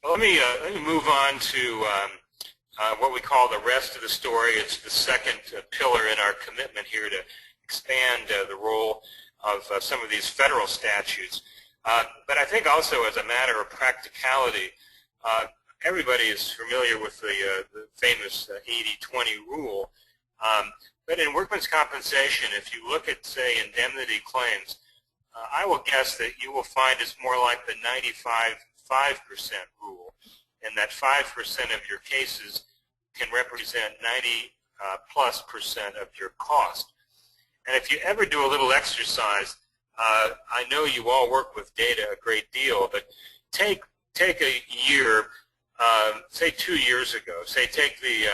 Well, let me move on to what we call the rest of the story. It's the second pillar in our commitment here to expand the role of some of these federal statutes. But I think also as a matter of practicality, everybody is familiar with the famous 80-20 rule. But in workman's compensation, if you look at, say, indemnity claims, I will guess that you will find it's more like the 95% rule, and that 5% of your cases can represent 90+% of your cost. And if you ever do a little exercise, I know you all work with data a great deal, but take a year, say 2 years ago, say take the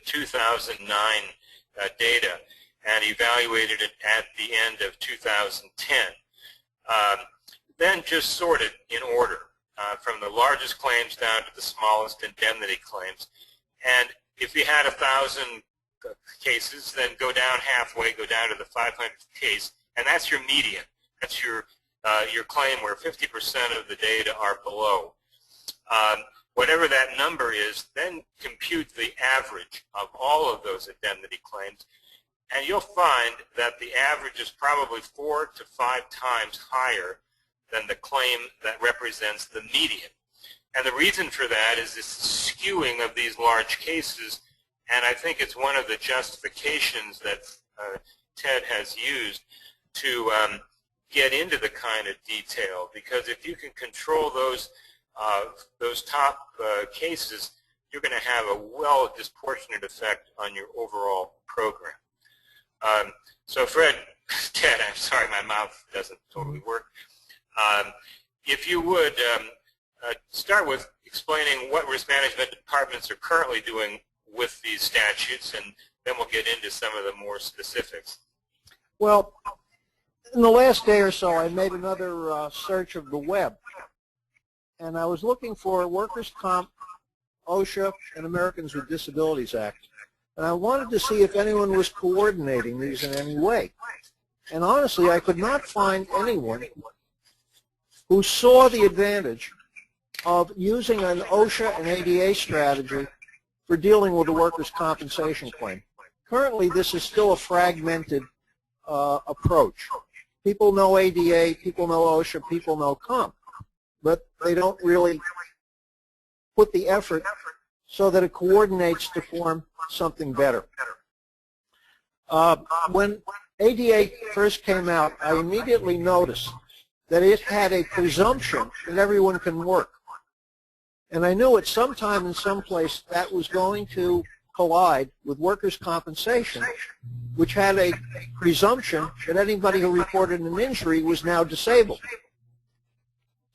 2009 data and evaluated it at the end of 2010. Then just sort it in order from the largest claims down to the smallest indemnity claims. And if you had 1,000 cases, then go down halfway, go down to the 500th case, and that's your median. That's your claim where 50% of the data are below. Whatever that number is, then compute the average of all of those indemnity claims, and you'll find that the average is probably 4 to 5 times higher than the claim that represents the median. And the reason for that is this skewing of these large cases, and I think it's one of the justifications that Ted has used to get into the kind of detail, because if you can control those top cases, you're going to have a well disproportionate effect on your overall program. So Fred, Ted, I'm sorry my mouth doesn't totally work. If you would start with explaining what risk management departments are currently doing with these statutes, and then we'll get into some of the more specifics. Well, in the last day or so, I made another search of the web, and I was looking for Workers' Comp, OSHA, and Americans with Disabilities Act. And I wanted to see if anyone was coordinating these in any way. And honestly, I could not find anyone who saw the advantage of using an OSHA and ADA strategy for dealing with a workers' compensation claim. Currently, this is still a fragmented approach. People know ADA, people know OSHA, people know comp, but they don't really put the effort so that it coordinates to form something better. When ADA first came out, I immediately noticed that it had a presumption that everyone can work. And I knew at some time in some place that was going to collide with workers' compensation, which had a presumption that anybody who reported an injury was now disabled.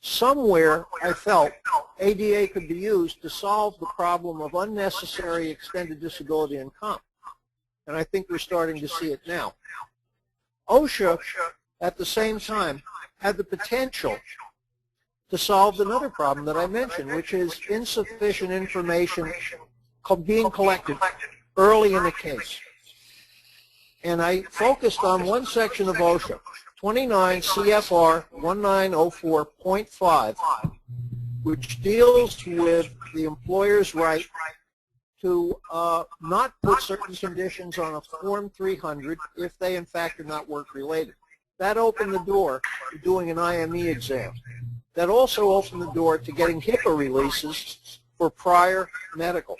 Somewhere, I felt, ADA could be used to solve the problem of unnecessary extended disability in comp. And I think we're starting to see it now. OSHA, at the same time, had the potential to solve another problem that I mentioned, which is insufficient information being collected early in the case. And I focused on one section of OSHA, 29 CFR 1904.5, which deals with the employer's right to not put certain conditions on a Form 300 if they, in fact, are not work-related. That opened the door to doing an IME exam. That also opened the door to getting HIPAA releases for prior medical.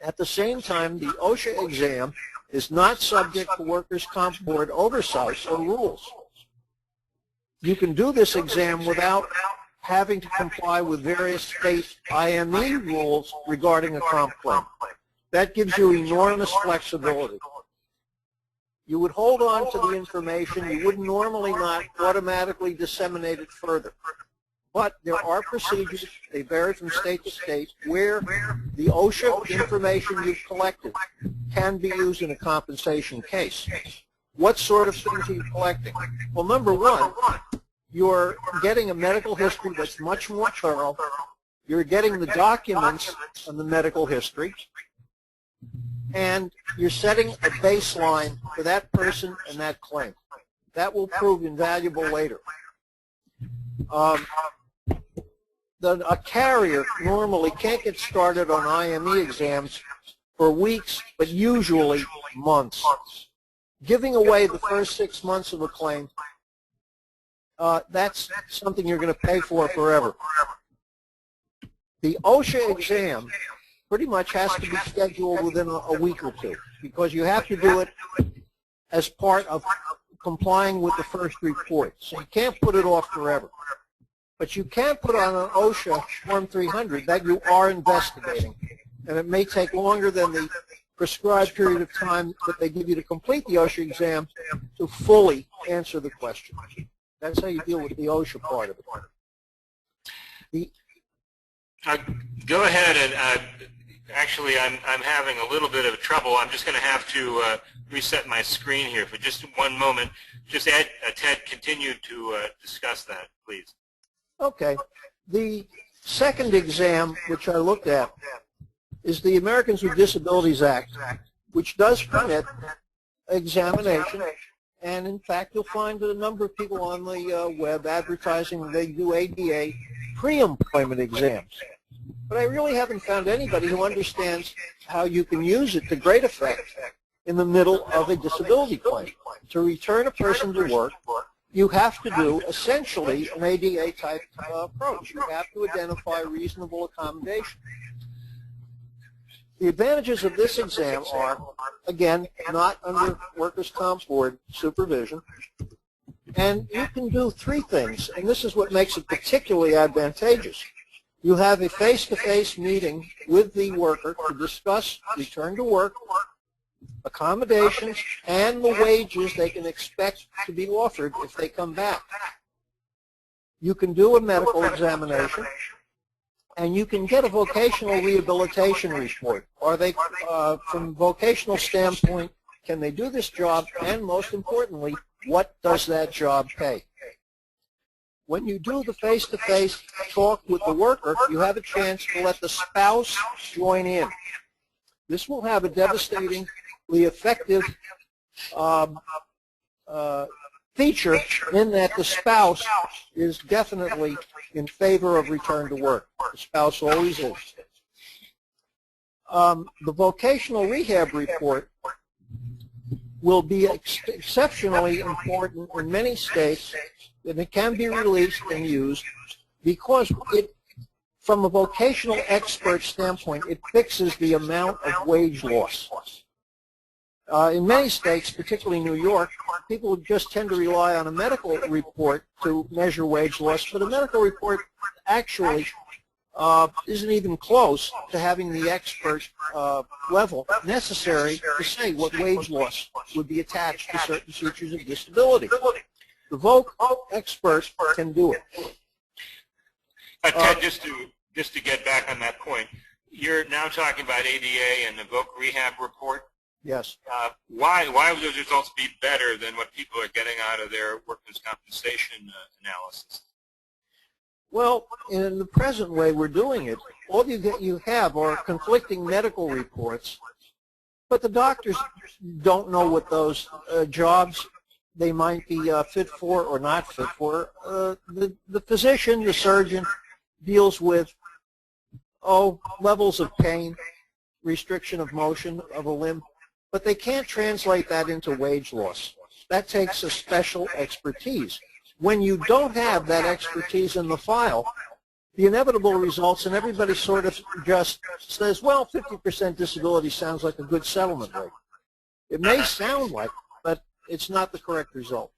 At the same time, the OSHA exam is not subject to Workers' Comp Board oversight or rules. You can do this exam without having to comply with various state IME rules regarding a comp claim. That gives you enormous flexibility. You would hold on to the information. You would normally not automatically disseminate it further. But there are procedures, they vary from state to state, where the OSHA information you've collected can be used in a compensation case. What sort of things are you collecting? Well, number one, you're getting a medical history that's much more thorough. You're getting the documents on the medical history, and you're setting a baseline for that person and that claim. That will prove invaluable later. a carrier normally can't get started on IME exams for weeks, but usually months. Giving away the first 6 months of a claim, that's something you're going to pay for forever. The OSHA exam pretty much has to be scheduled within a week or two, because you have to do it as part of complying with the first report. So you can't put it off forever. But you can put on an OSHA Form 300 that you are investigating, and it may take longer than the prescribed period of time that they give you to complete the OSHA exam to fully answer the question. That's how you deal with the OSHA part of it. Go ahead, and actually I'm having a little bit of trouble. I'm just going to have to reset my screen here for just one moment. Just Ted, continue to discuss that, please. Okay. The second exam, which I looked at, is the Americans with Disabilities Act, which does permit examination. And in fact, you'll find a number of people on the web advertising they do ADA pre-employment exams. But I really haven't found anybody who understands how you can use it to great effect in the middle of a disability claim. To return a person to work, you have to do essentially an ADA type approach. You have to identify reasonable accommodation. The advantages of this exam are, again, not under workers' comp board supervision. And you can do three things, and this is what makes it particularly advantageous. You have a face-to-face meeting with the worker to discuss return to work, accommodations, and the wages they can expect to be offered if they come back. You can do a medical examination, and you can get a vocational rehabilitation report. Are they, from a vocational standpoint, can they do this job, and most importantly, what does that job pay? When you do the face-to-face talk with the worker, you have a chance to let the spouse join in. This will have a devastatingly effective feature in that the spouse is definitely in favor of return to work. The spouse always is. The vocational rehab report will be exceptionally important in many states, and it can be released and used because it, from a vocational expert standpoint, it fixes the amount of wage loss. In many states, particularly New York, people just tend to rely on a medical report to measure wage loss, but a medical report actually isn't even close to having the expert level necessary to say what wage loss would be attached to certain features of disability. The voc expert can do it. Ted, just to get back on that point, you're now talking about ADA and the voc rehab report. Yes. Why would those results be better than what people are getting out of their workers' compensation analysis? Well, in the present way we're doing it, all you have are conflicting medical reports, but the doctors don't know what those jobs they might be fit for or not fit for. The physician, the surgeon, deals with, levels of pain, restriction of motion of a limb, but they can't translate that into wage loss. That takes a special expertise. When you don't have that expertise in the file, the inevitable results, and everybody sort of just says, well, 50% disability sounds like a good settlement rate. It may sound like, but it's not the correct result.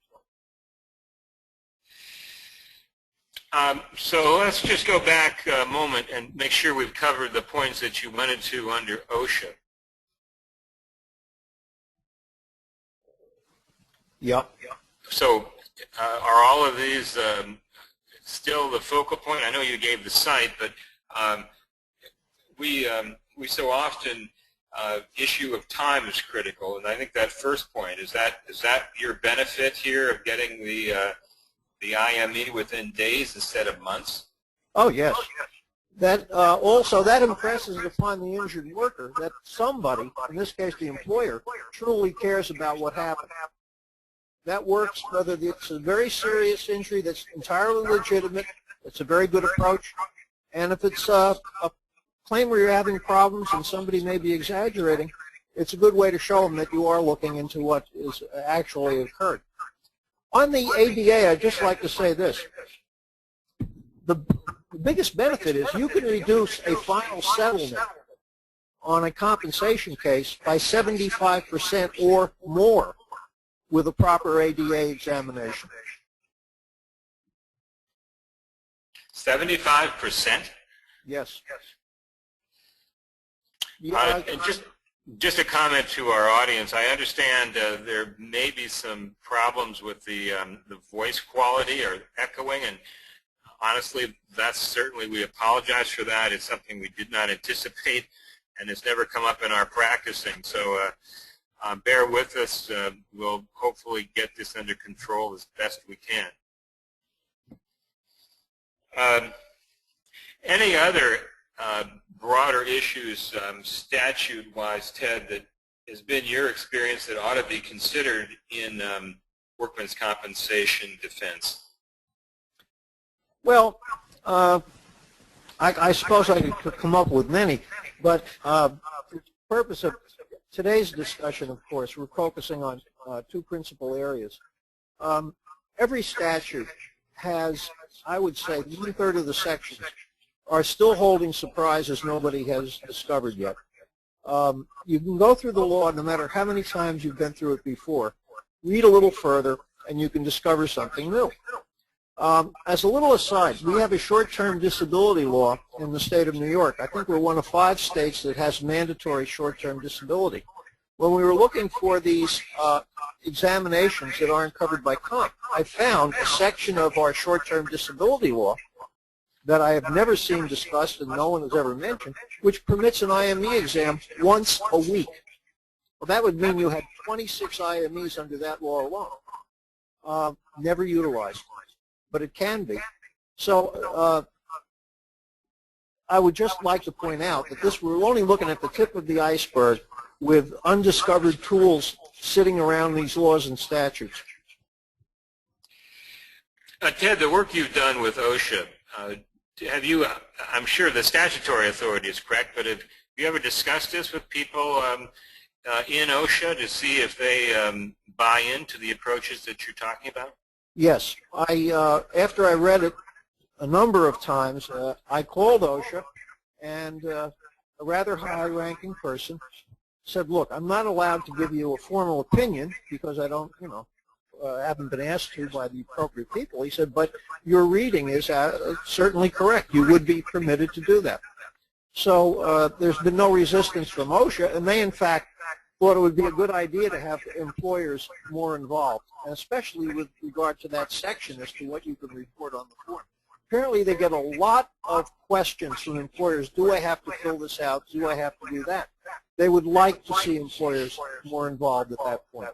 So let's just go back a moment and make sure we've covered the points that you wanted to under OSHA. Yep. So are all of these still the focal point? I know you gave the site, but we so often issue of time is critical, and I think that first point is that your benefit here of getting the IME within days instead of months? Oh yes. That also that impresses upon the injured worker that somebody, in this case the employer, truly cares about what happened. That works whether it's a very serious injury that's entirely legitimate, it's a very good approach, And if it's a claim where you're having problems and somebody may be exaggerating, it's a good way to show them that you are looking into what is actually occurred. On the ADA, I'd just like to say this. The biggest benefit is you can reduce a final settlement on a compensation case by 75% or more with a proper ADA examination. 75%? Yes. And just a comment to our audience. I understand there may be some problems with the voice quality or echoing, and honestly, that's certainly, we apologize for that. It's something we did not anticipate, and it's never come up in our practicing. So bear with us. We'll hopefully get this under control as best we can. Any other broader issues statute-wise, Ted, that has been your experience that ought to be considered in workman's compensation defense? Well, I suppose I could come up with many, but for the purpose of today's discussion, of course, we're focusing on two principal areas. Every statute has, I would say, 1/3 of the sections are still holding surprises nobody has discovered yet. You can go through the law no matter how many times you've been through it before, read a little further, and you can discover something new. As a little aside, we have a short-term disability law in the state of New York. I think we're one of 5 states that has mandatory short-term disability. When we were looking for these examinations that aren't covered by comp, I found a section of our short-term disability law that I have never seen discussed and no one has ever mentioned, which permits an IME exam once a week. Well, that would mean you had 26 IMEs under that law alone. Never utilized, but it can be. So I would just like to point out that we're only looking at the tip of the iceberg with undiscovered tools sitting around these laws and statutes. Ted, the work you've done with OSHA, have you, I'm sure the statutory authority is correct, but have you ever discussed this with people in OSHA to see if they buy into the approaches that you're talking about? Yes. After I read it a number of times, I called OSHA, and a rather high-ranking person said, look, I'm not allowed to give you a formal opinion because I don't, haven't been asked to by the appropriate people. He said, but your reading is certainly correct. You would be permitted to do that. So there's been no resistance from OSHA, and they, in fact, thought it would be a good idea to have employers more involved, and especially with regard to that section as to what you can report on the form. Apparently, they get a lot of questions from employers. Do I have to fill this out? Do I have to do that? They would like to see employers more involved at that point.